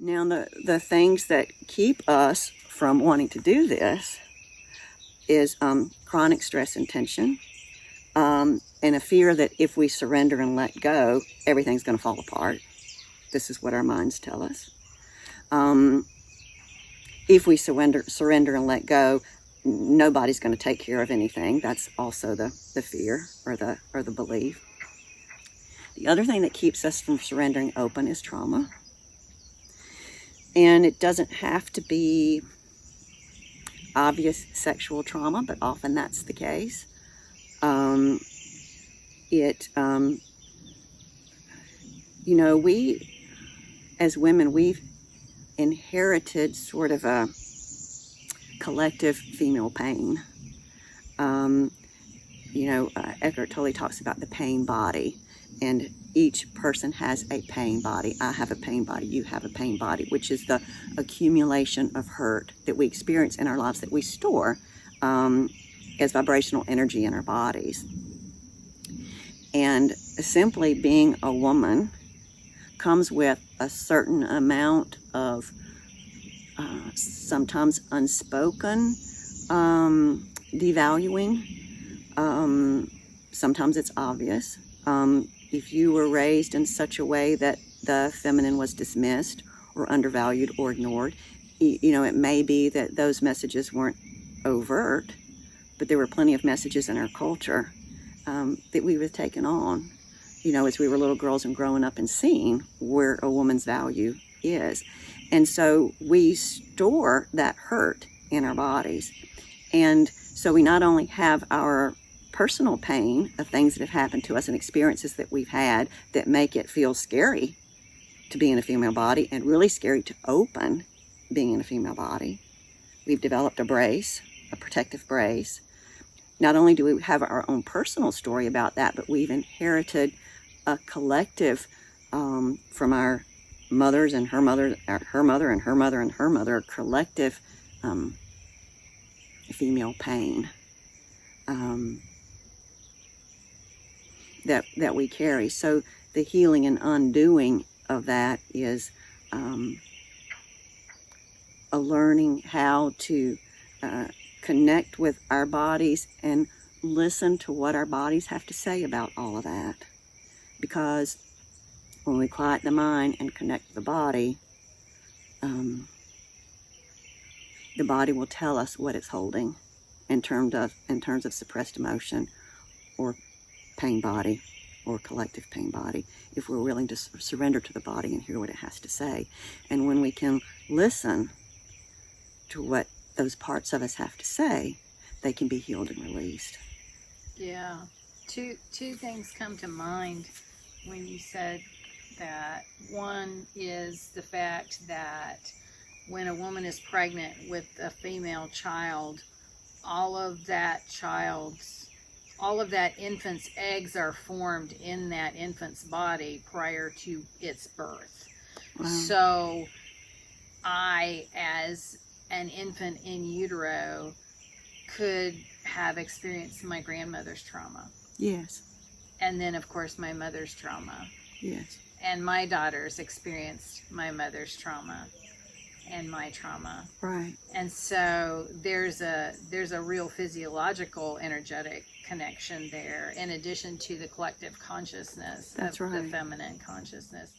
Now, the things that keep us from wanting to do this is chronic stress and tension, and a fear that if we surrender and let go, everything's going to fall apart. This is what our minds tell us. If we surrender and let go, nobody's going to take care of anything. That's also the fear or the belief. The other thing that keeps us from surrendering open is trauma. And it doesn't have to be obvious sexual trauma, but often that's the case. We as women, we've inherited sort of a collective female pain. Eckhart Tolle talks about the pain body, and each person has a pain body. I have a pain body, you have a pain body, which is the accumulation of hurt that we experience in our lives that we store as vibrational energy in our bodies. And simply being a woman comes with a certain amount of sometimes unspoken devaluing. Sometimes it's obvious. If you were raised in such a way that the feminine was dismissed or undervalued or ignored, it may be that those messages weren't overt, but there were plenty of messages in our culture that we were taken on, as we were little girls and growing up and seeing where a woman's value is. And so we store that hurt in our bodies. And so we not only have our personal pain of things that have happened to us and experiences that we've had that make it feel scary to be in a female body and really scary to open being in a female body. We've developed a brace, a protective brace. Not only do we have our own personal story about that, but we've inherited a collective from our mothers and her mother, her mother and her mother and her mother, collective female pain that we carry. So the healing and undoing of that is a learning how to connect with our bodies and listen to what our bodies have to say about all of that. Because when we quiet the mind and connect the body will tell us what it's holding in terms of suppressed emotion or pain body or collective pain body, if we're willing to surrender to the body and hear what it has to say. And when we can listen to what those parts of us have to say, they can be healed and released. Yeah. Two things come to mind when you said that. One is the fact that when a woman is pregnant with a female child, all of that infant's eggs are formed in that infant's body prior to its birth. Wow. So I, as an infant in utero, could have experienced my grandmother's trauma. Yes. And then, of course, my mother's trauma. Yes. And my daughters experienced my mother's trauma and my trauma. Right. And so there's a real physiological, energetic connection there, in addition to the collective consciousness. That's of right. The feminine consciousness.